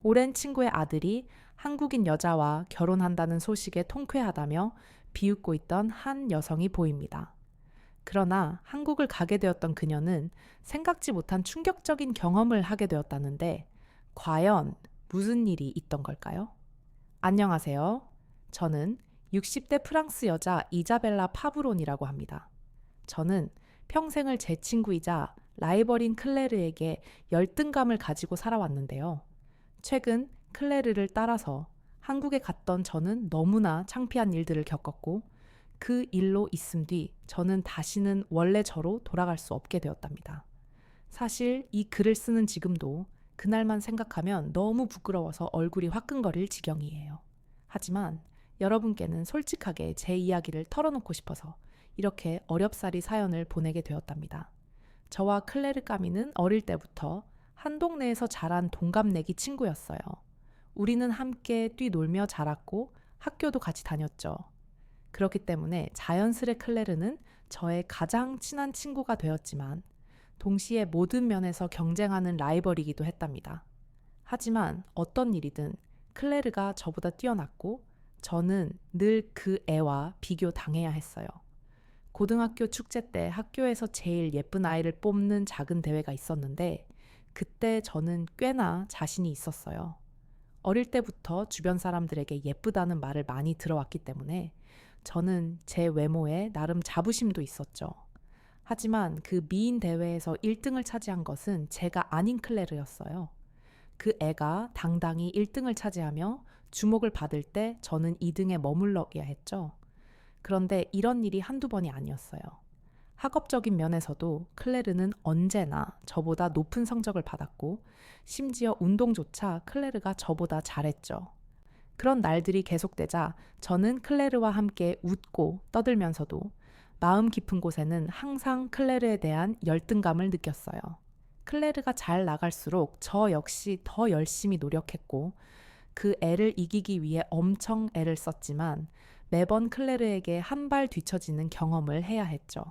오랜 친구의 아들이 한국인 여자와 결혼한다는 소식에 통쾌하다며 비웃고 있던 한 여성이 보입니다. 그러나 한국을 가게 되었던 그녀는 생각지 못한 충격적인 경험을 하게 되었다는데 과연 무슨 일이 있던 걸까요? 안녕하세요. 저는 60대 프랑스 여자 이자벨라 파브론이라고 합니다. 저는 평생을 제 친구이자 라이벌인 클레르에게 열등감을 가지고 살아왔는데요. 최근 클레르를 따라서 한국에 갔던 저는 너무나 창피한 일들을 겪었고 그 일로 있음 뒤 저는 다시는 원래 저로 돌아갈 수 없게 되었답니다. 사실 이 글을 쓰는 지금도 그날만 생각하면 너무 부끄러워서 얼굴이 화끈거릴 지경이에요. 하지만 여러분께는 솔직하게 제 이야기를 털어놓고 싶어서 이렇게 어렵사리 사연을 보내게 되었답니다. 저와 클레르 까미는 어릴 때부터 한 동네에서 자란 동갑내기 친구였어요. 우리는 함께 뛰놀며 자랐고 학교도 같이 다녔죠. 그렇기 때문에 자연스레 클레르는 저의 가장 친한 친구가 되었지만 동시에 모든 면에서 경쟁하는 라이벌이기도 했답니다. 하지만 어떤 일이든 클레르가 저보다 뛰어났고 저는 늘 그 애와 비교당해야 했어요. 고등학교 축제 때 학교에서 제일 예쁜 아이를 뽑는 작은 대회가 있었는데 그때 저는 꽤나 자신이 있었어요. 어릴 때부터 주변 사람들에게 예쁘다는 말을 많이 들어왔기 때문에 저는 제 외모에 나름 자부심도 있었죠. 하지만 그 미인 대회에서 1등을 차지한 것은 제가 아닌 클레르였어요. 그 애가 당당히 1등을 차지하며 주목을 받을 때 저는 2등에 머물러야 했죠. 그런데 이런 일이 한두 번이 아니었어요. 학업적인 면에서도 클레르는 언제나 저보다 높은 성적을 받았고 심지어 운동조차 클레르가 저보다 잘했죠. 그런 날들이 계속되자 저는 클레르와 함께 웃고 떠들면서도 마음 깊은 곳에는 항상 클레르에 대한 열등감을 느꼈어요. 클레르가 잘 나갈수록 저 역시 더 열심히 노력했고 그 애를 이기기 위해 엄청 애를 썼지만 매번 클레르에게 한 발 뒤처지는 경험을 해야 했죠.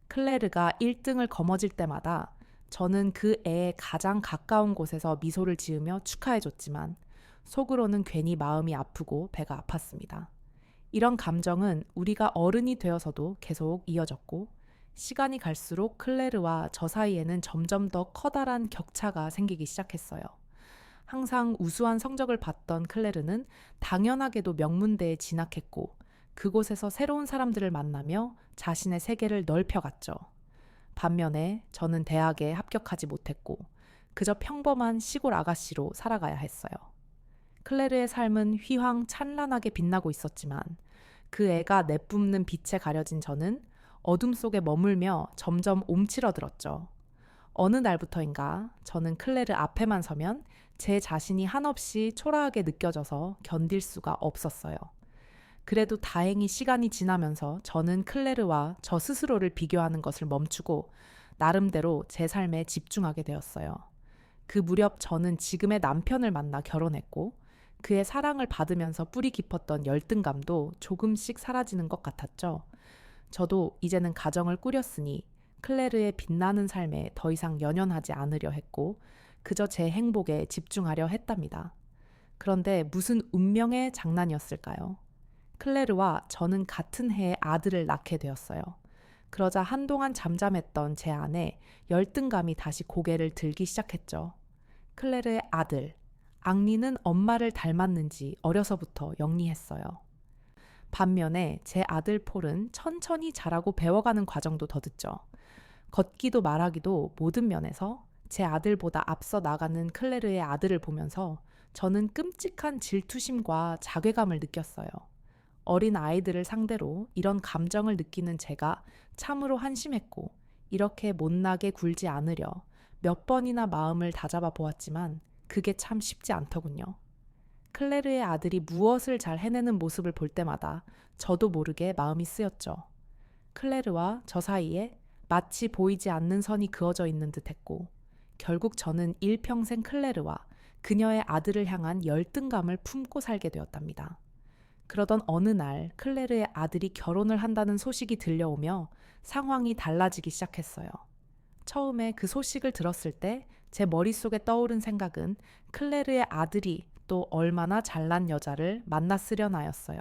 클레르가 1등을 거머쥘 때마다 저는 그 애의 가장 가까운 곳에서 미소를 지으며 축하해줬지만 속으로는 괜히 마음이 아프고 배가 아팠습니다. 이런 감정은 우리가 어른이 되어서도 계속 이어졌고 시간이 갈수록 클레르와 저 사이에는 점점 더 커다란 격차가 생기기 시작했어요. 항상 우수한 성적을 받던 클레르는 당연하게도 명문대에 진학했고 그곳에서 새로운 사람들을 만나며 자신의 세계를 넓혀갔죠. 반면에 저는 대학에 합격하지 못했고 그저 평범한 시골 아가씨로 살아가야 했어요. 클레르의 삶은 휘황찬란하게 빛나고 있었지만 그 애가 내뿜는 빛에 가려진 저는 어둠 속에 머물며 점점 움츠러들었죠. 어느 날부터인가 저는 클레르 앞에만 서면 제 자신이 한없이 초라하게 느껴져서 견딜 수가 없었어요. 그래도 다행히 시간이 지나면서 저는 클레르와 저 스스로를 비교하는 것을 멈추고 나름대로 제 삶에 집중하게 되었어요. 그 무렵 저는 지금의 남편을 만나 결혼했고 그의 사랑을 받으면서 뿌리 깊었던 열등감도 조금씩 사라지는 것 같았죠. 저도 이제는 가정을 꾸렸으니 클레르의 빛나는 삶에 더 이상 연연하지 않으려 했고 그저 제 행복에 집중하려 했답니다. 그런데 무슨 운명의 장난이었을까요? 클레르와 저는 같은 해에 아들을 낳게 되었어요. 그러자 한동안 잠잠했던 제 안에 열등감이 다시 고개를 들기 시작했죠. 클레르의 아들, 앙리는 엄마를 닮았는지 어려서부터 영리했어요. 반면에 제 아들 폴은 천천히 자라고 배워가는 과정도 더뎠죠. 걷기도 말하기도 모든 면에서 제 아들보다 앞서 나가는 클레르의 아들을 보면서 저는 끔찍한 질투심과 자괴감을 느꼈어요. 어린 아이들을 상대로 이런 감정을 느끼는 제가 참으로 한심했고 이렇게 못나게 굴지 않으려 몇 번이나 마음을 다잡아 보았지만 그게 참 쉽지 않더군요. 클레르의 아들이 무엇을 잘 해내는 모습을 볼 때마다 저도 모르게 마음이 쓰였죠. 클레르와 저 사이에 마치 보이지 않는 선이 그어져 있는 듯했고 결국 저는 일평생 클레르와 그녀의 아들을 향한 열등감을 품고 살게 되었답니다. 그러던 어느 날 클레르의 아들이 결혼을 한다는 소식이 들려오며 상황이 달라지기 시작했어요. 처음에 그 소식을 들었을 때 제 머릿속에 떠오른 생각은 클레르의 아들이 또 얼마나 잘난 여자를 만났으려나였어요.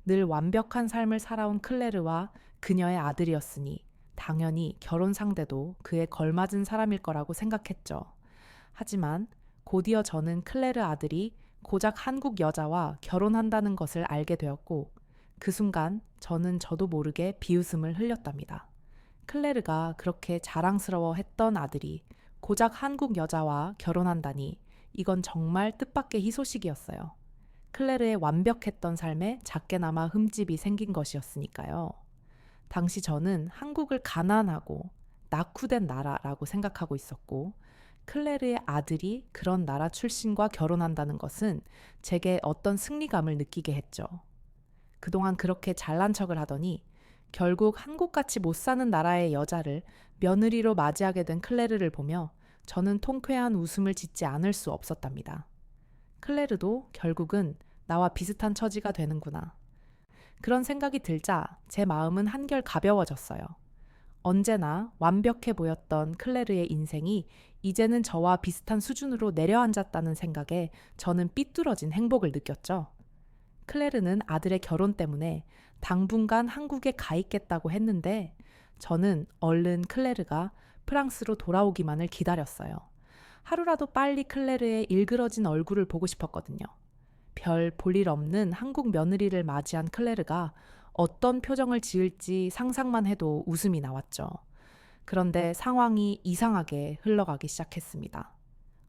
늘 완벽한 삶을 살아온 클레르와 그녀의 아들이었으니 당연히 결혼 상대도 그에 걸맞은 사람일 거라고 생각했죠. 하지만 곧이어 저는 클레르 아들이 고작 한국 여자와 결혼한다는 것을 알게 되었고 그 순간 저는 저도 모르게 비웃음을 흘렸답니다. 클레르가 그렇게 자랑스러워했던 아들이 고작 한국 여자와 결혼한다니 이건 정말 뜻밖의 희소식이었어요. 클레르의 완벽했던 삶에 작게나마 흠집이 생긴 것이었으니까요. 당시 저는 한국을 가난하고 낙후된 나라라고 생각하고 있었고 클레르의 아들이 그런 나라 출신과 결혼한다는 것은 제게 어떤 승리감을 느끼게 했죠. 그동안 그렇게 잘난 척을 하더니 결국 한국같이 못 사는 나라의 여자를 며느리로 맞이하게 된 클레르를 보며 저는 통쾌한 웃음을 짓지 않을 수 없었답니다. 클레르도 결국은 나와 비슷한 처지가 되는구나. 그런 생각이 들자 제 마음은 한결 가벼워졌어요. 언제나 완벽해 보였던 클레르의 인생이 이제는 저와 비슷한 수준으로 내려앉았다는 생각에 저는 삐뚤어진 행복을 느꼈죠. 클레르는 아들의 결혼 때문에 당분간 한국에 가 있겠다고 했는데 저는 얼른 클레르가 프랑스로 돌아오기만을 기다렸어요. 하루라도 빨리 클레르의 일그러진 얼굴을 보고 싶었거든요. 별 볼 일 없는 한국 며느리를 맞이한 클레르가 어떤 표정을 지을지 상상만 해도 웃음이 나왔죠. 그런데 상황이 이상하게 흘러가기 시작했습니다.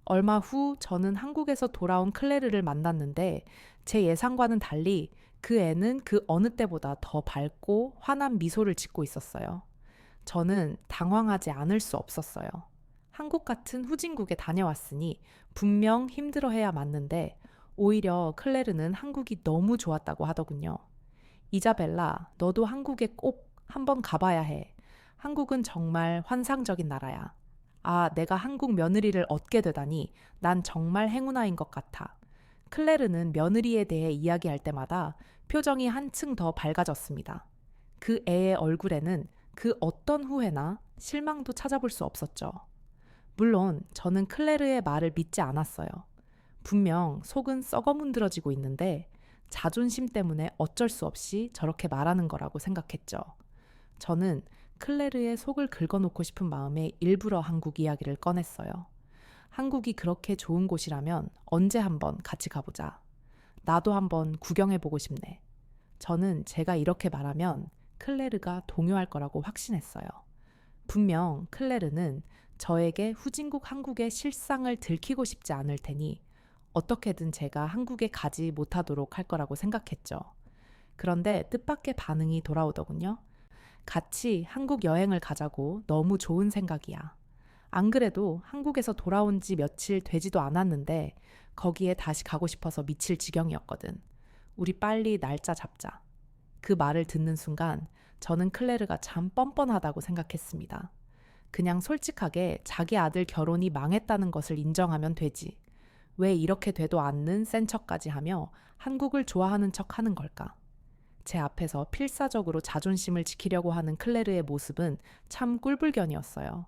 얼마 후 저는 한국에서 돌아온 클레르를 만났는데 제 예상과는 달리 그 애는 그 어느 때보다 더 밝고 환한 미소를 짓고 있었어요. 저는 당황하지 않을 수 없었어요. 한국 같은 후진국에 다녀왔으니 분명 힘들어해야 맞는데 오히려 클레르는 한국이 너무 좋았다고 하더군요. 이자벨라, 너도 한국에 꼭 한번 가봐야 해. 한국은 정말 환상적인 나라야. 아, 내가 한국 며느리를 얻게 되다니 난 정말 행운아인 것 같아. 클레르는 며느리에 대해 이야기할 때마다 표정이 한층 더 밝아졌습니다. 그 애의 얼굴에는 그 어떤 후회나 실망도 찾아볼 수 없었죠. 물론 저는 클레르의 말을 믿지 않았어요. 분명 속은 썩어 문드러지고 있는데 자존심 때문에 어쩔 수 없이 저렇게 말하는 거라고 생각했죠. 저는 클레르의 속을 긁어놓고 싶은 마음에 일부러 한국 이야기를 꺼냈어요. 한국이 그렇게 좋은 곳이라면 언제 한번 같이 가보자. 나도 한번 구경해보고 싶네. 저는 제가 이렇게 말하면 클레르가 동요할 거라고 확신했어요. 분명 클레르는 저에게 후진국 한국의 실상을 들키고 싶지 않을 테니 어떻게든 제가 한국에 가지 못하도록 할 거라고 생각했죠. 그런데 뜻밖의 반응이 돌아오더군요. 같이 한국 여행을 가자고 너무 좋은 생각이야. 안 그래도 한국에서 돌아온 지 며칠 되지도 않았는데 거기에 다시 가고 싶어서 미칠 지경이었거든. 우리 빨리 날짜 잡자. 그 말을 듣는 순간 저는 클레르가 참 뻔뻔하다고 생각했습니다. 그냥 솔직하게 자기 아들 결혼이 망했다는 것을 인정하면 되지. 왜 이렇게 돼도 않는 센 척까지 하며 한국을 좋아하는 척 하는 걸까? 제 앞에서 필사적으로 자존심을 지키려고 하는 클레르의 모습은 참 꿀불견이었어요.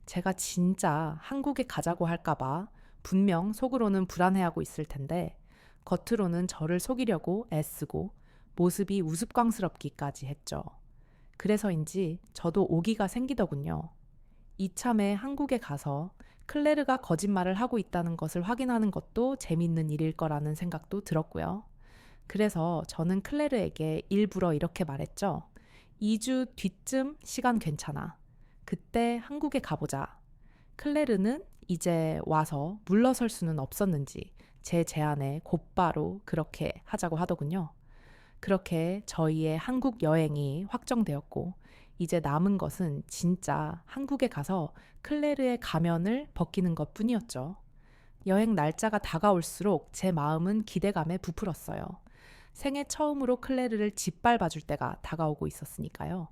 제가 진짜 한국에 가자고 할까봐 분명 속으로는 불안해하고 있을 텐데 겉으로는 저를 속이려고 애쓰고 모습이 우스꽝스럽기까지 했죠. 그래서인지 저도 오기가 생기더군요. 이참에 한국에 가서 클레르가 거짓말을 하고 있다는 것을 확인하는 것도 재밌는 일일 거라는 생각도 들었고요. 그래서 저는 클레르에게 일부러 이렇게 말했죠. 2주 뒤쯤 시간 괜찮아. 그때 한국에 가보자. 클레르는 이제 와서 물러설 수는 없었는지 제 제안에 곧바로 그렇게 하자고 하더군요. 그렇게 저희의 한국 여행이 확정되었고 이제 남은 것은 진짜 한국에 가서 클레르의 가면을 벗기는 것뿐이었죠. 여행 날짜가 다가올수록 제 마음은 기대감에 부풀었어요. 생애 처음으로 클레르를 짓밟아줄 때가 다가오고 있었으니까요.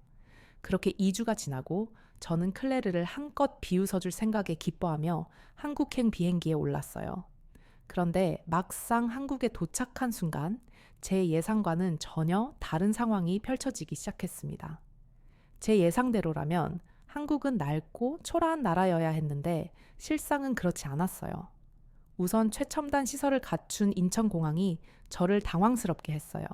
그렇게 2주가 지나고 저는 클레르를 한껏 비웃어줄 생각에 기뻐하며 한국행 비행기에 올랐어요. 그런데 막상 한국에 도착한 순간 제 예상과는 전혀 다른 상황이 펼쳐지기 시작했습니다. 제 예상대로라면 한국은 낡고 초라한 나라여야 했는데 실상은 그렇지 않았어요. 우선 최첨단 시설을 갖춘 인천공항이 저를 당황스럽게 했어요.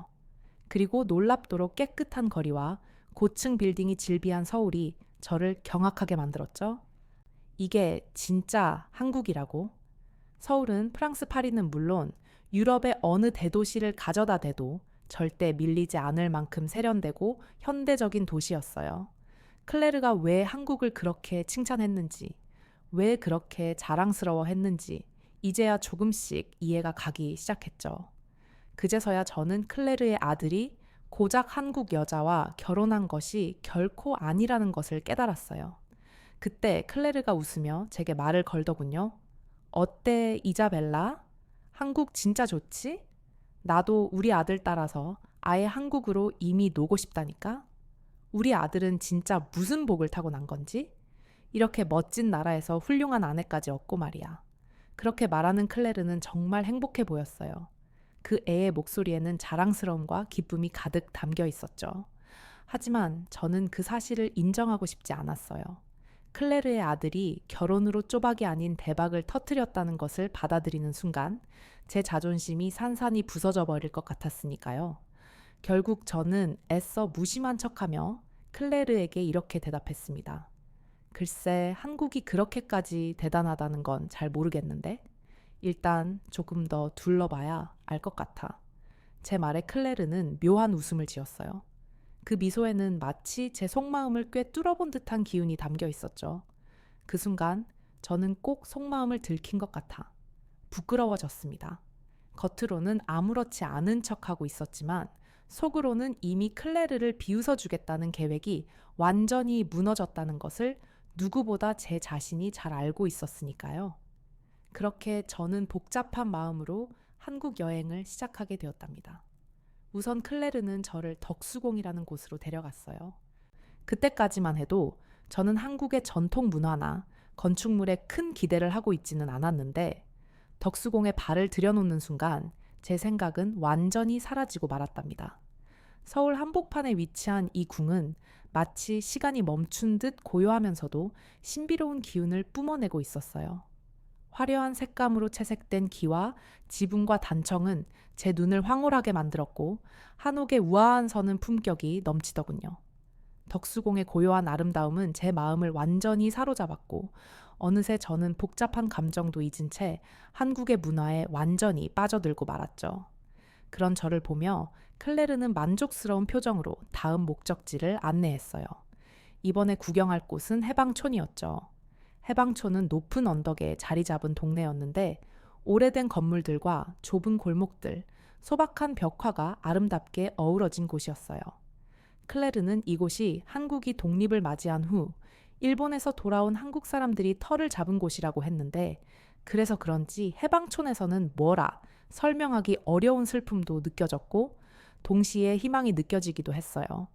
그리고 놀랍도록 깨끗한 거리와 고층 빌딩이 질비한 서울이 저를 경악하게 만들었죠. 이게 진짜 한국이라고? 서울은 프랑스 파리는 물론 유럽의 어느 대도시를 가져다 대도 절대 밀리지 않을 만큼 세련되고 현대적인 도시였어요. 클레르가 왜 한국을 그렇게 칭찬했는지, 왜 그렇게 자랑스러워 했는지 이제야 조금씩 이해가 가기 시작했죠. 그제서야 저는 클레르의 아들이 고작 한국 여자와 결혼한 것이 결코 아니라는 것을 깨달았어요. 그때 클레르가 웃으며 제게 말을 걸더군요. 어때, 이자벨라? 한국 진짜 좋지? 나도 우리 아들 따라서 아예 한국으로 이미 노고 싶다니까? 우리 아들은 진짜 무슨 복을 타고 난 건지? 이렇게 멋진 나라에서 훌륭한 아내까지 얻고 말이야. 그렇게 말하는 클레르는 정말 행복해 보였어요. 그 애의 목소리에는 자랑스러움과 기쁨이 가득 담겨 있었죠. 하지만 저는 그 사실을 인정하고 싶지 않았어요. 클레르의 아들이 결혼으로 쪼박이 아닌 대박을 터뜨렸다는 것을 받아들이는 순간 제 자존심이 산산이 부서져 버릴 것 같았으니까요. 결국 저는 애써 무심한 척하며 클레르에게 이렇게 대답했습니다. 글쎄, 한국이 그렇게까지 대단하다는 건 잘 모르겠는데 일단 조금 더 둘러봐야 알 것 같아. 제 말에 클레르는 묘한 웃음을 지었어요. 그 미소에는 마치 제 속마음을 꽤 뚫어본 듯한 기운이 담겨 있었죠. 그 순간 저는 꼭 속마음을 들킨 것 같아 부끄러워졌습니다. 겉으로는 아무렇지 않은 척하고 있었지만 속으로는 이미 클레르를 비웃어 주겠다는 계획이 완전히 무너졌다는 것을 누구보다 제 자신이 잘 알고 있었으니까요. 그렇게 저는 복잡한 마음으로 한국 여행을 시작하게 되었답니다. 우선 클레르는 저를 덕수궁이라는 곳으로 데려갔어요. 그때까지만 해도 저는 한국의 전통 문화나 건축물에 큰 기대를 하고 있지는 않았는데 덕수궁에 발을 들여놓는 순간 제 생각은 완전히 사라지고 말았답니다. 서울 한복판에 위치한 이 궁은 마치 시간이 멈춘 듯 고요하면서도 신비로운 기운을 뿜어내고 있었어요. 화려한 색감으로 채색된 기와 지붕과 단청은 제 눈을 황홀하게 만들었고 한옥의 우아한 서는 품격이 넘치더군요. 덕수궁의 고요한 아름다움은 제 마음을 완전히 사로잡았고 어느새 저는 복잡한 감정도 잊은 채 한국의 문화에 완전히 빠져들고 말았죠. 그런 저를 보며 클레르는 만족스러운 표정으로 다음 목적지를 안내했어요. 이번에 구경할 곳은 해방촌이었죠. 해방촌은 높은 언덕에 자리 잡은 동네였는데 오래된 건물들과 좁은 골목들, 소박한 벽화가 아름답게 어우러진 곳이었어요. 클레르는 이곳이 한국이 독립을 맞이한 후 일본에서 돌아온 한국 사람들이 터를 잡은 곳이라고 했는데 그래서 그런지 해방촌에서는 뭐라 설명하기 어려운 슬픔도 느껴졌고 동시에 희망이 느껴지기도 했어요.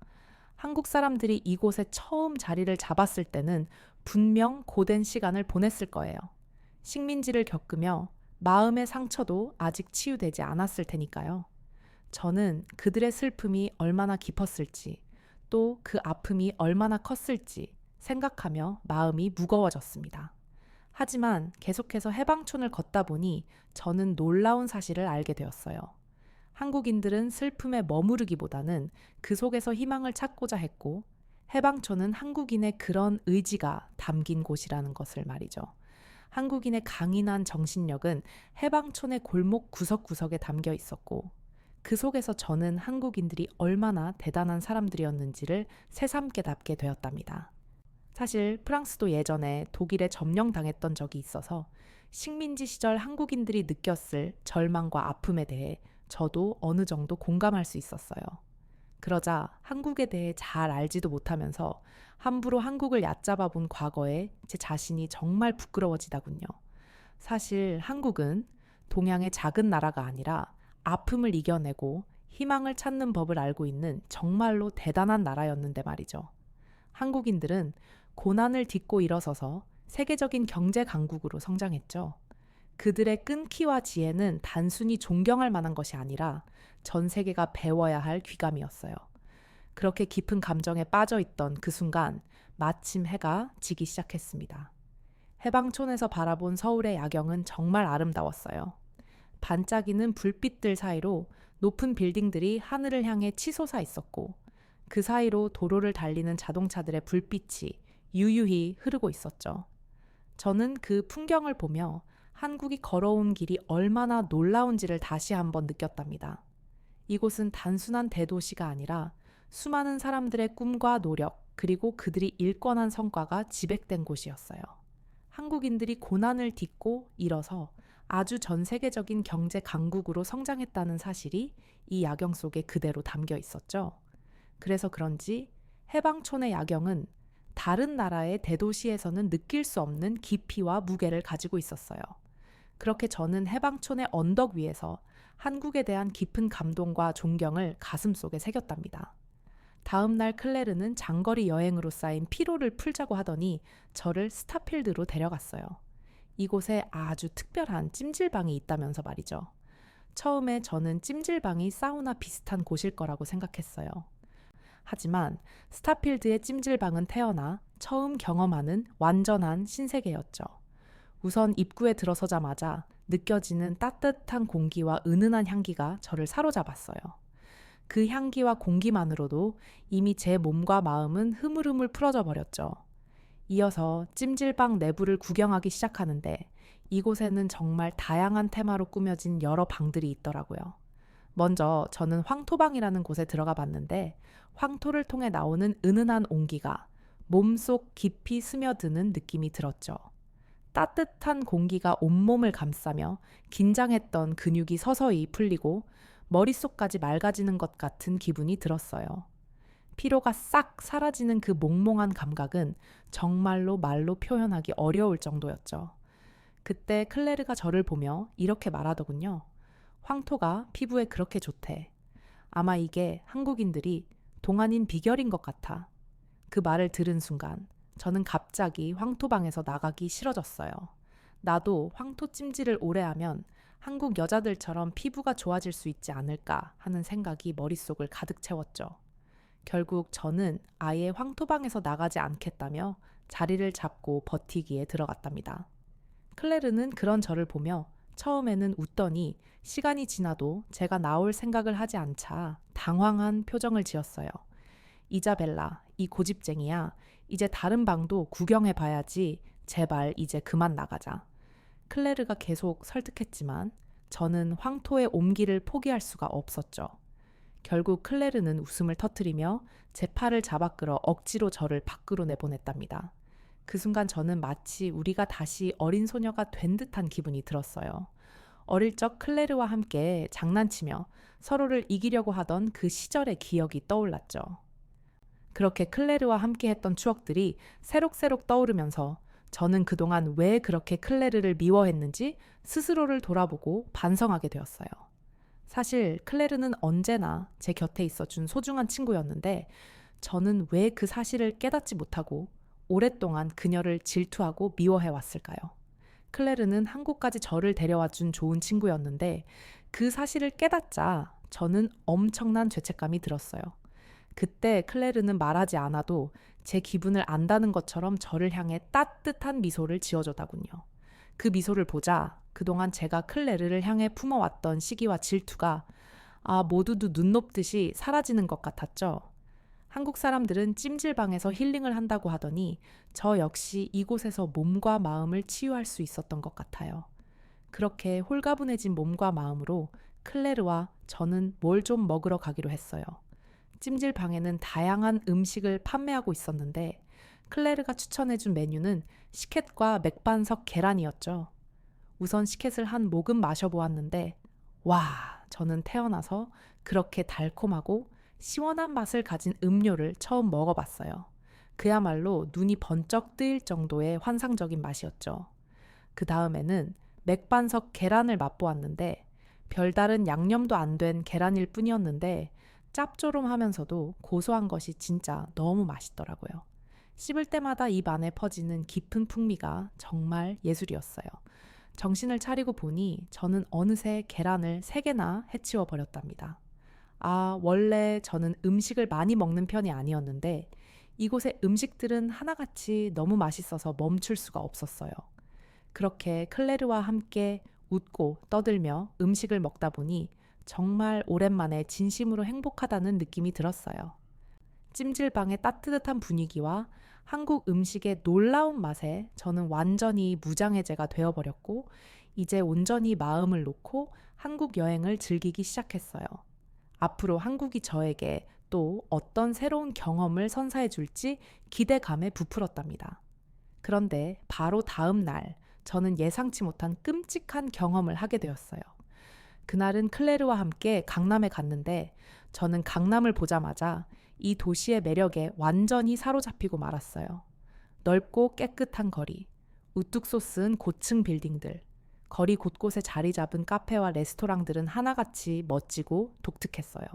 한국 사람들이 이곳에 처음 자리를 잡았을 때는 분명 고된 시간을 보냈을 거예요. 식민지를 겪으며 마음의 상처도 아직 치유되지 않았을 테니까요. 저는 그들의 슬픔이 얼마나 깊었을지 또 그 아픔이 얼마나 컸을지 생각하며 마음이 무거워졌습니다. 하지만 계속해서 해방촌을 걷다 보니 저는 놀라운 사실을 알게 되었어요. 한국인들은 슬픔에 머무르기보다는 그 속에서 희망을 찾고자 했고 해방촌은 한국인의 그런 의지가 담긴 곳이라는 것을 말이죠. 한국인의 강인한 정신력은 해방촌의 골목 구석구석에 담겨 있었고 그 속에서 저는 한국인들이 얼마나 대단한 사람들이었는지를 새삼 깨닫게 되었답니다. 사실 프랑스도 예전에 독일에 점령당했던 적이 있어서 식민지 시절 한국인들이 느꼈을 절망과 아픔에 대해 저도 어느 정도 공감할 수 있었어요. 그러자 한국에 대해 잘 알지도 못하면서 함부로 한국을 얕잡아 본 과거에 제 자신이 정말 부끄러워지다군요. 사실 한국은 동양의 작은 나라가 아니라 아픔을 이겨내고 희망을 찾는 법을 알고 있는 정말로 대단한 나라였는데 말이죠. 한국인들은 고난을 딛고 일어서서 세계적인 경제 강국으로 성장했죠. 그들의 끈기와 지혜는 단순히 존경할 만한 것이 아니라 전 세계가 배워야 할 귀감이었어요. 그렇게 깊은 감정에 빠져 있던 그 순간 마침 해가 지기 시작했습니다. 해방촌에서 바라본 서울의 야경은 정말 아름다웠어요. 반짝이는 불빛들 사이로 높은 빌딩들이 하늘을 향해 치솟아 있었고, 그 사이로 도로를 달리는 자동차들의 불빛이 유유히 흐르고 있었죠. 저는 그 풍경을 보며 한국이 걸어온 길이 얼마나 놀라운지를 다시 한번 느꼈답니다. 이곳은 단순한 대도시가 아니라 수많은 사람들의 꿈과 노력, 그리고 그들이 일궈낸 성과가 집약된 곳이었어요. 한국인들이 고난을 딛고 일어서 아주 전 세계적인 경제 강국으로 성장했다는 사실이 이 야경 속에 그대로 담겨 있었죠. 그래서 그런지 해방촌의 야경은 다른 나라의 대도시에서는 느낄 수 없는 깊이와 무게를 가지고 있었어요. 그렇게 저는 해방촌의 언덕 위에서 한국에 대한 깊은 감동과 존경을 가슴속에 새겼답니다. 다음 날 클레르는 장거리 여행으로 쌓인 피로를 풀자고 하더니 저를 스타필드로 데려갔어요. 이곳에 아주 특별한 찜질방이 있다면서 말이죠. 처음에 저는 찜질방이 사우나 비슷한 곳일 거라고 생각했어요. 하지만 스타필드의 찜질방은 태어나 처음 경험하는 완전한 신세계였죠. 우선 입구에 들어서자마자 느껴지는 따뜻한 공기와 은은한 향기가 저를 사로잡았어요. 그 향기와 공기만으로도 이미 제 몸과 마음은 흐물흐물 풀어져 버렸죠. 이어서 찜질방 내부를 구경하기 시작하는데 이곳에는 정말 다양한 테마로 꾸며진 여러 방들이 있더라고요. 먼저 저는 황토방이라는 곳에 들어가 봤는데 황토를 통해 나오는 은은한 온기가 몸속 깊이 스며드는 느낌이 들었죠. 따뜻한 공기가 온몸을 감싸며 긴장했던 근육이 서서히 풀리고 머릿속까지 맑아지는 것 같은 기분이 들었어요. 피로가 싹 사라지는 그 몽몽한 감각은 정말로 말로 표현하기 어려울 정도였죠. 그때 클레르가 저를 보며 이렇게 말하더군요. 황토가 피부에 그렇게 좋대. 아마 이게 한국인들이 동안인 비결인 것 같아. 그 말을 들은 순간 저는 갑자기 황토방에서 나가기 싫어졌어요. 나도 황토 찜질을 오래 하면 한국 여자들처럼 피부가 좋아질 수 있지 않을까 하는 생각이 머릿속을 가득 채웠죠. 결국 저는 아예 황토방에서 나가지 않겠다며 자리를 잡고 버티기에 들어갔답니다. 클레르는 그런 저를 보며 처음에는 웃더니 시간이 지나도 제가 나올 생각을 하지 않자 당황한 표정을 지었어요. 이자벨라, 이 고집쟁이야. 이제 다른 방도 구경해 봐야지. 제발 이제 그만 나가자. 클레르가 계속 설득했지만 저는 황토의 옮기를 포기할 수가 없었죠. 결국 클레르는 웃음을 터뜨리며 제 팔을 잡아 끌어 억지로 저를 밖으로 내보냈답니다. 그 순간 저는 마치 우리가 다시 어린 소녀가 된 듯한 기분이 들었어요. 어릴 적 클레르와 함께 장난치며 서로를 이기려고 하던 그 시절의 기억이 떠올랐죠. 그렇게 클레르와 함께 했던 추억들이 새록새록 떠오르면서 저는 그동안 왜 그렇게 클레르를 미워했는지 스스로를 돌아보고 반성하게 되었어요. 사실 클레르는 언제나 제 곁에 있어준 소중한 친구였는데 저는 왜 그 사실을 깨닫지 못하고 오랫동안 그녀를 질투하고 미워해왔을까요? 클레르는 한국까지 저를 데려와준 좋은 친구였는데 그 사실을 깨닫자 저는 엄청난 죄책감이 들었어요. 그때 클레르는 말하지 않아도 제 기분을 안다는 것처럼 저를 향해 따뜻한 미소를 지어줬다군요. 그 미소를 보자 그동안 제가 클레르를 향해 품어왔던 시기와 질투가 모두도 눈 높듯이 사라지는 것 같았죠. 한국 사람들은 찜질방에서 힐링을 한다고 하더니 저 역시 이곳에서 몸과 마음을 치유할 수 있었던 것 같아요. 그렇게 홀가분해진 몸과 마음으로 클레르와 저는 뭘 좀 먹으러 가기로 했어요. 찜질방에는 다양한 음식을 판매하고 있었는데 클레르가 추천해준 메뉴는 식혜과 맥반석 계란이었죠. 우선 식혜를 한 모금 마셔보았는데 저는 태어나서 그렇게 달콤하고 시원한 맛을 가진 음료를 처음 먹어봤어요. 그야말로 눈이 번쩍 뜨일 정도의 환상적인 맛이었죠. 그 다음에는 맥반석 계란을 맛보았는데 별다른 양념도 안 된 계란일 뿐이었는데 짭조름하면서도 고소한 것이 진짜 너무 맛있더라고요. 씹을 때마다 입 안에 퍼지는 깊은 풍미가 정말 예술이었어요. 정신을 차리고 보니 저는 어느새 계란을 3개나 해치워 버렸답니다. 원래 저는 음식을 많이 먹는 편이 아니었는데 이곳의 음식들은 하나같이 너무 맛있어서 멈출 수가 없었어요. 그렇게 클레르와 함께 웃고 떠들며 음식을 먹다 보니 정말 오랜만에 진심으로 행복하다는 느낌이 들었어요. 찜질방의 따뜻한 분위기와 한국 음식의 놀라운 맛에 저는 완전히 무장해제가 되어버렸고, 이제 온전히 마음을 놓고 한국 여행을 즐기기 시작했어요. 앞으로 한국이 저에게 또 어떤 새로운 경험을 선사해 줄지 기대감에 부풀었답니다. 그런데 바로 다음 날, 저는 예상치 못한 끔찍한 경험을 하게 되었어요. 그날은 클레르와 함께 강남에 갔는데, 저는 강남을 보자마자 이 도시의 매력에 완전히 사로잡히고 말았어요. 넓고 깨끗한 거리, 우뚝 솟은 고층 빌딩들, 거리 곳곳에 자리 잡은 카페와 레스토랑들은 하나같이 멋지고 독특했어요.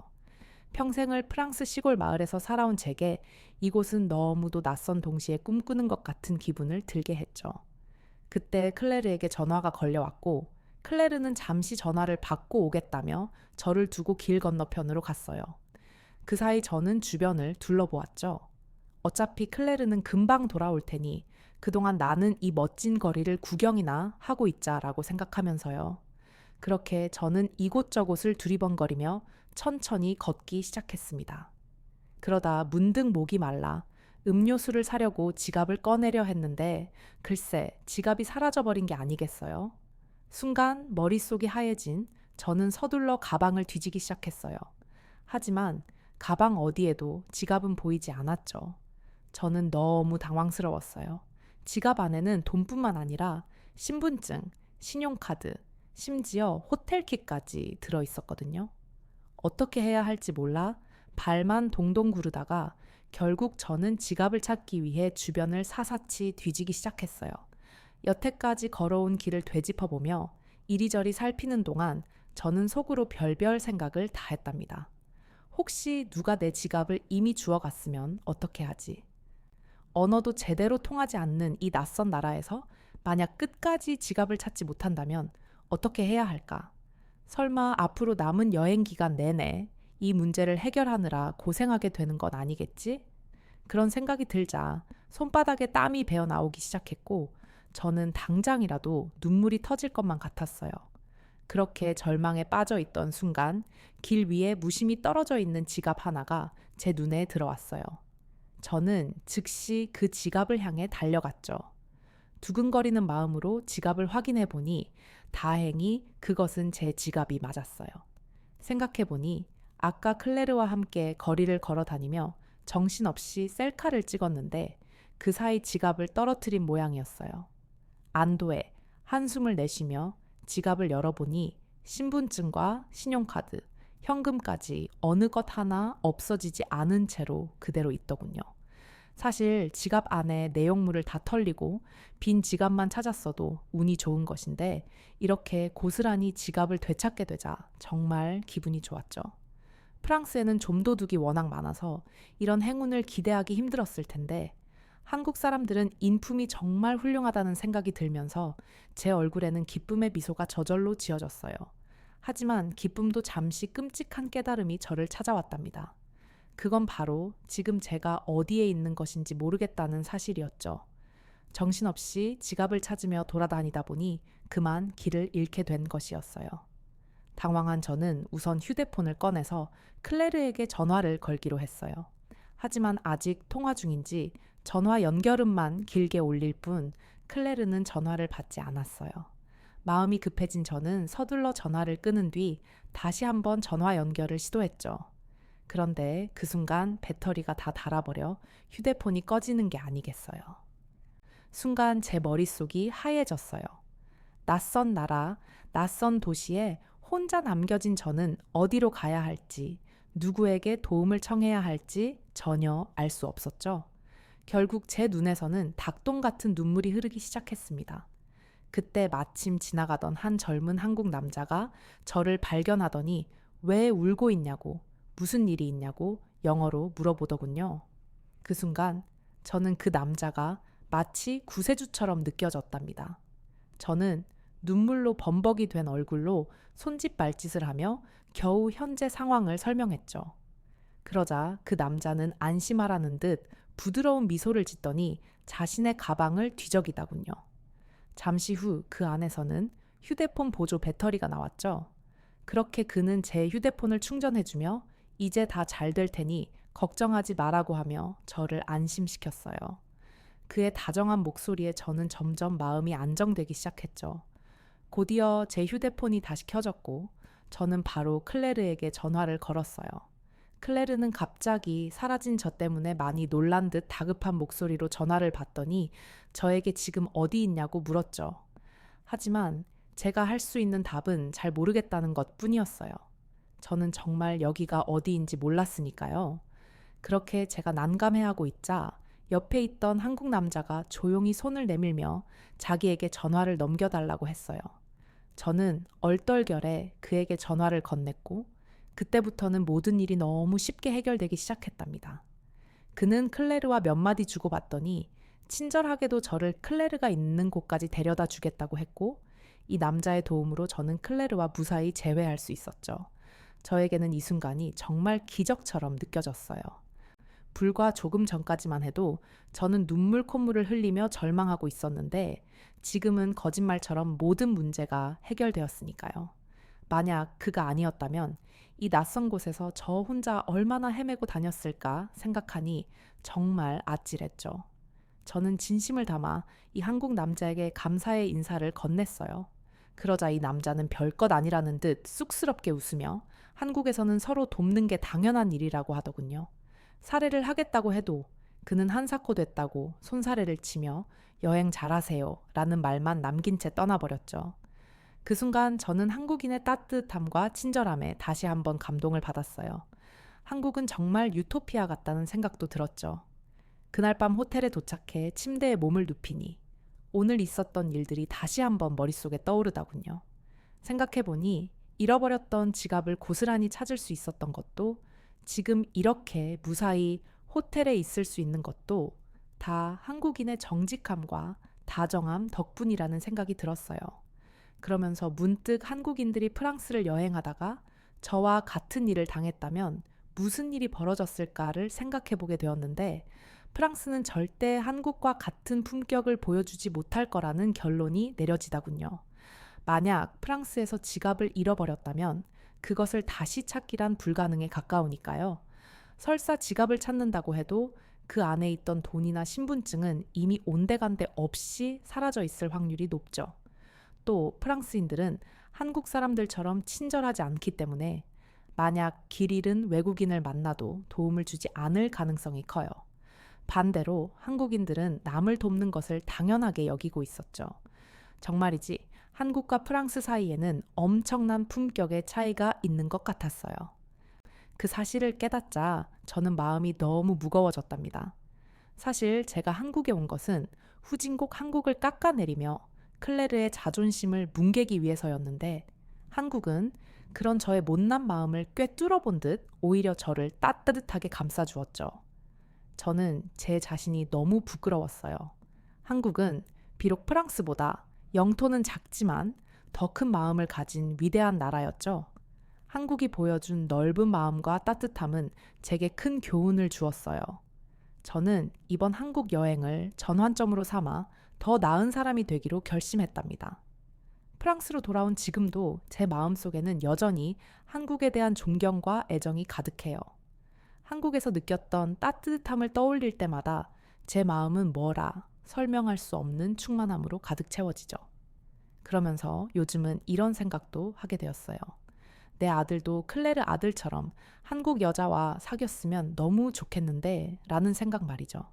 평생을 프랑스 시골 마을에서 살아온 제게 이곳은 너무도 낯선 동시에 꿈꾸는 것 같은 기분을 들게 했죠. 그때 클레르에게 전화가 걸려왔고, 클레르는 잠시 전화를 받고 오겠다며 저를 두고 길 건너편으로 갔어요. 그 사이 저는 주변을 둘러보았죠. 어차피 클레르는 금방 돌아올 테니 그동안 나는 이 멋진 거리를 구경이나 하고 있자라고 생각하면서요. 그렇게 저는 이곳저곳을 두리번거리며 천천히 걷기 시작했습니다. 그러다 문득 목이 말라 음료수를 사려고 지갑을 꺼내려 했는데, 글쎄 지갑이 사라져버린 게 아니겠어요? 순간 머릿속이 하얘진 저는 서둘러 가방을 뒤지기 시작했어요. 하지만 가방 어디에도 지갑은 보이지 않았죠. 저는 너무 당황스러웠어요. 지갑 안에는 돈뿐만 아니라 신분증, 신용카드, 심지어 호텔키까지 들어있었거든요. 어떻게 해야 할지 몰라 발만 동동 구르다가 결국 저는 지갑을 찾기 위해 주변을 사사치 뒤지기 시작했어요. 여태까지 걸어온 길을 되짚어보며 이리저리 살피는 동안 저는 속으로 별별 생각을 다 했답니다. 혹시 누가 내 지갑을 이미 주워갔으면 어떻게 하지? 언어도 제대로 통하지 않는 이 낯선 나라에서 만약 끝까지 지갑을 찾지 못한다면 어떻게 해야 할까? 설마 앞으로 남은 여행 기간 내내 이 문제를 해결하느라 고생하게 되는 건 아니겠지? 그런 생각이 들자 손바닥에 땀이 배어 나오기 시작했고, 저는 당장이라도 눈물이 터질 것만 같았어요. 그렇게 절망에 빠져 있던 순간 길 위에 무심히 떨어져 있는 지갑 하나가 제 눈에 들어왔어요. 저는 즉시 그 지갑을 향해 달려갔죠. 두근거리는 마음으로 지갑을 확인해 보니 다행히 그것은 제 지갑이 맞았어요. 생각해 보니 아까 클레르와 함께 거리를 걸어 다니며 정신없이 셀카를 찍었는데 그 사이 지갑을 떨어뜨린 모양이었어요. 안도에 한숨을 내쉬며 지갑을 열어보니 신분증과 신용카드, 현금까지 어느 것 하나 없어지지 않은 채로 그대로 있더군요. 사실 지갑 안에 내용물을 다 털리고 빈 지갑만 찾았어도 운이 좋은 것인데, 이렇게 고스란히 지갑을 되찾게 되자 정말 기분이 좋았죠. 프랑스에는 좀도둑이 워낙 많아서 이런 행운을 기대하기 힘들었을 텐데, 한국 사람들은 인품이 정말 훌륭하다는 생각이 들면서 제 얼굴에는 기쁨의 미소가 저절로 지어졌어요. 하지만 기쁨도 잠시 끔찍한 깨달음이 저를 찾아왔답니다. 그건 바로 지금 제가 어디에 있는 것인지 모르겠다는 사실이었죠. 정신없이 지갑을 찾으며 돌아다니다 보니 그만 길을 잃게 된 것이었어요. 당황한 저는 우선 휴대폰을 꺼내서 클레르에게 전화를 걸기로 했어요. 하지만 아직 통화 중인지 전화 연결음만 길게 올릴 뿐 클레르는 전화를 받지 않았어요. 마음이 급해진 저는 서둘러 전화를 끊은 뒤 다시 한번 전화 연결을 시도했죠. 그런데 그 순간 배터리가 다 닳아버려 휴대폰이 꺼지는 게 아니겠어요. 순간 제 머릿속이 하얘졌어요. 낯선 나라, 낯선 도시에 혼자 남겨진 저는 어디로 가야 할지, 누구에게 도움을 청해야 할지 전혀 알 수 없었죠. 결국 제 눈에서는 닭똥 같은 눈물이 흐르기 시작했습니다. 그때 마침 지나가던 한 젊은 한국 남자가 저를 발견하더니 왜 울고 있냐고, 무슨 일이 있냐고 영어로 물어보더군요. 그 순간 저는 그 남자가 마치 구세주처럼 느껴졌답니다. 저는 눈물로 범벅이 된 얼굴로 손짓발짓을 하며 겨우 현재 상황을 설명했죠. 그러자 그 남자는 안심하라는 듯 부드러운 미소를 짓더니 자신의 가방을 뒤적이더군요. 잠시 후 그 안에서는 휴대폰 보조 배터리가 나왔죠. 그렇게 그는 제 휴대폰을 충전해주며 이제 다 잘 될 테니 걱정하지 말라고 하며 저를 안심시켰어요. 그의 다정한 목소리에 저는 점점 마음이 안정되기 시작했죠. 곧이어 제 휴대폰이 다시 켜졌고 저는 바로 클레르에게 전화를 걸었어요. 클레르는 갑자기 사라진 저 때문에 많이 놀란 듯 다급한 목소리로 전화를 받더니 저에게 지금 어디 있냐고 물었죠. 하지만 제가 할 수 있는 답은 잘 모르겠다는 것 뿐이었어요. 저는 정말 여기가 어디인지 몰랐으니까요. 그렇게 제가 난감해하고 있자 옆에 있던 한국 남자가 조용히 손을 내밀며 자기에게 전화를 넘겨달라고 했어요. 저는 얼떨결에 그에게 전화를 건넸고 그때부터는 모든 일이 너무 쉽게 해결되기 시작했답니다. 그는 클레르와 몇 마디 주고받더니 친절하게도 저를 클레르가 있는 곳까지 데려다 주겠다고 했고 이 남자의 도움으로 저는 클레르와 무사히 재회할 수 있었죠. 저에게는 이 순간이 정말 기적처럼 느껴졌어요. 불과 조금 전까지만 해도 저는 눈물 콧물을 흘리며 절망하고 있었는데 지금은 거짓말처럼 모든 문제가 해결되었으니까요. 만약 그가 아니었다면 이 낯선 곳에서 저 혼자 얼마나 헤매고 다녔을까 생각하니 정말 아찔했죠. 저는 진심을 담아 이 한국 남자에게 감사의 인사를 건넸어요. 그러자 이 남자는 별것 아니라는 듯 쑥스럽게 웃으며 한국에서는 서로 돕는 게 당연한 일이라고 하더군요. 살해를 하겠다고 해도 그는 한사코 됐다고 손사래를 치며 여행 잘하세요 라는 말만 남긴 채 떠나버렸죠. 그 순간 저는 한국인의 따뜻함과 친절함에 다시 한번 감동을 받았어요. 한국은 정말 유토피아 같다는 생각도 들었죠. 그날 밤 호텔에 도착해 침대에 몸을 눕히니 오늘 있었던 일들이 다시 한번 머릿속에 떠오르더군요. 생각해보니 잃어버렸던 지갑을 고스란히 찾을 수 있었던 것도 지금 이렇게 무사히 호텔에 있을 수 있는 것도 다 한국인의 정직함과 다정함 덕분이라는 생각이 들었어요. 그러면서 문득 한국인들이 프랑스를 여행하다가 저와 같은 일을 당했다면 무슨 일이 벌어졌을까를 생각해보게 되었는데 프랑스는 절대 한국과 같은 품격을 보여주지 못할 거라는 결론이 내려지더군요. 만약 프랑스에서 지갑을 잃어버렸다면 그것을 다시 찾기란 불가능에 가까우니까요. 설사 지갑을 찾는다고 해도 그 안에 있던 돈이나 신분증은 이미 온데간데 없이 사라져 있을 확률이 높죠. 또 프랑스인들은 한국 사람들처럼 친절하지 않기 때문에 만약 길 잃은 외국인을 만나도 도움을 주지 않을 가능성이 커요. 반대로 한국인들은 남을 돕는 것을 당연하게 여기고 있었죠. 정말이지 한국과 프랑스 사이에는 엄청난 품격의 차이가 있는 것 같았어요. 그 사실을 깨닫자 저는 마음이 너무 무거워졌답니다. 사실 제가 한국에 온 것은 후진국 한국을 깎아내리며 클레르의 자존심을 뭉개기 위해서였는데 한국은 그런 저의 못난 마음을 꿰뚫어 본 듯 오히려 저를 따뜻하게 감싸주었죠. 저는 제 자신이 너무 부끄러웠어요. 한국은 비록 프랑스보다 영토는 작지만 더 큰 마음을 가진 위대한 나라였죠. 한국이 보여준 넓은 마음과 따뜻함은 제게 큰 교훈을 주었어요. 저는 이번 한국 여행을 전환점으로 삼아 더 나은 사람이 되기로 결심했답니다. 프랑스로 돌아온 지금도 제 마음속에는 여전히 한국에 대한 존경과 애정이 가득해요. 한국에서 느꼈던 따뜻함을 떠올릴 때마다 제 마음은 뭐라 설명할 수 없는 충만함으로 가득 채워지죠. 그러면서 요즘은 이런 생각도 하게 되었어요. 내 아들도 클레르 아들처럼 한국 여자와 사귀었으면 너무 좋겠는데 라는 생각 말이죠.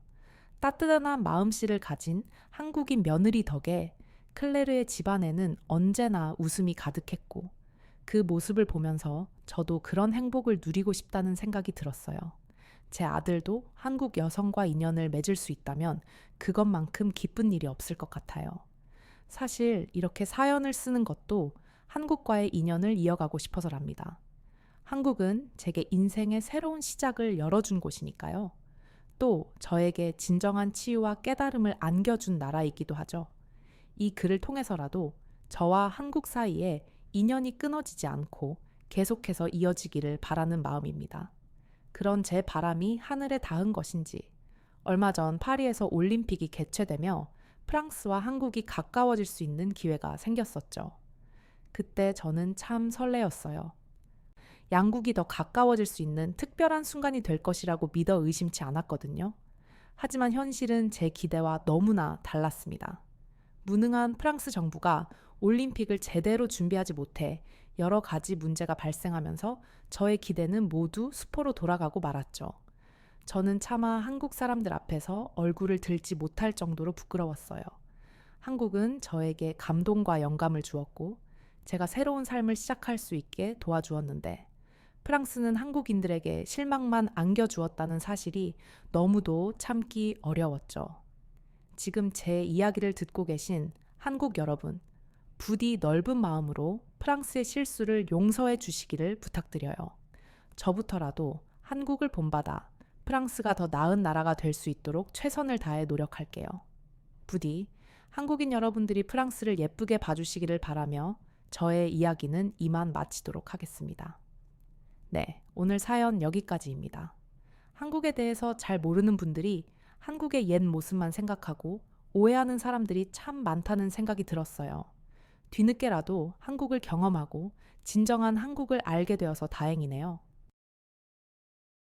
따뜻한 마음씨를 가진 한국인 며느리 덕에 클레르의 집안에는 언제나 웃음이 가득했고 그 모습을 보면서 저도 그런 행복을 누리고 싶다는 생각이 들었어요. 제 아들도 한국 여성과 인연을 맺을 수 있다면 그것만큼 기쁜 일이 없을 것 같아요. 사실 이렇게 사연을 쓰는 것도 한국과의 인연을 이어가고 싶어서랍니다. 한국은 제게 인생의 새로운 시작을 열어준 곳이니까요. 또 저에게 진정한 치유와 깨달음을 안겨준 나라이기도 하죠. 이 글을 통해서라도 저와 한국 사이에 인연이 끊어지지 않고 계속해서 이어지기를 바라는 마음입니다. 그런 제 바람이 하늘에 닿은 것인지 얼마 전 파리에서 올림픽이 개최되며 프랑스와 한국이 가까워질 수 있는 기회가 생겼었죠. 그때 저는 참 설레었어요. 양국이 더 가까워질 수 있는 특별한 순간이 될 것이라고 믿어 의심치 않았거든요. 하지만 현실은 제 기대와 너무나 달랐습니다. 무능한 프랑스 정부가 올림픽을 제대로 준비하지 못해 여러 가지 문제가 발생하면서 저의 기대는 모두 수포로 돌아가고 말았죠. 저는 차마 한국 사람들 앞에서 얼굴을 들지 못할 정도로 부끄러웠어요. 한국은 저에게 감동과 영감을 주었고 제가 새로운 삶을 시작할 수 있게 도와주었는데 프랑스는 한국인들에게 실망만 안겨주었다는 사실이 너무도 참기 어려웠죠. 지금 제 이야기를 듣고 계신 한국 여러분, 부디 넓은 마음으로 프랑스의 실수를 용서해 주시기를 부탁드려요. 저부터라도 한국을 본받아 프랑스가 더 나은 나라가 될 수 있도록 최선을 다해 노력할게요. 부디 한국인 여러분들이 프랑스를 예쁘게 봐주시기를 바라며 저의 이야기는 이만 마치도록 하겠습니다. 네, 오늘 사연 여기까지입니다. 한국에 대해서 잘 모르는 분들이 한국의 옛 모습만 생각하고 오해하는 사람들이 참 많다는 생각이 들었어요. 뒤늦게라도 한국을 경험하고 진정한 한국을 알게 되어서 다행이네요.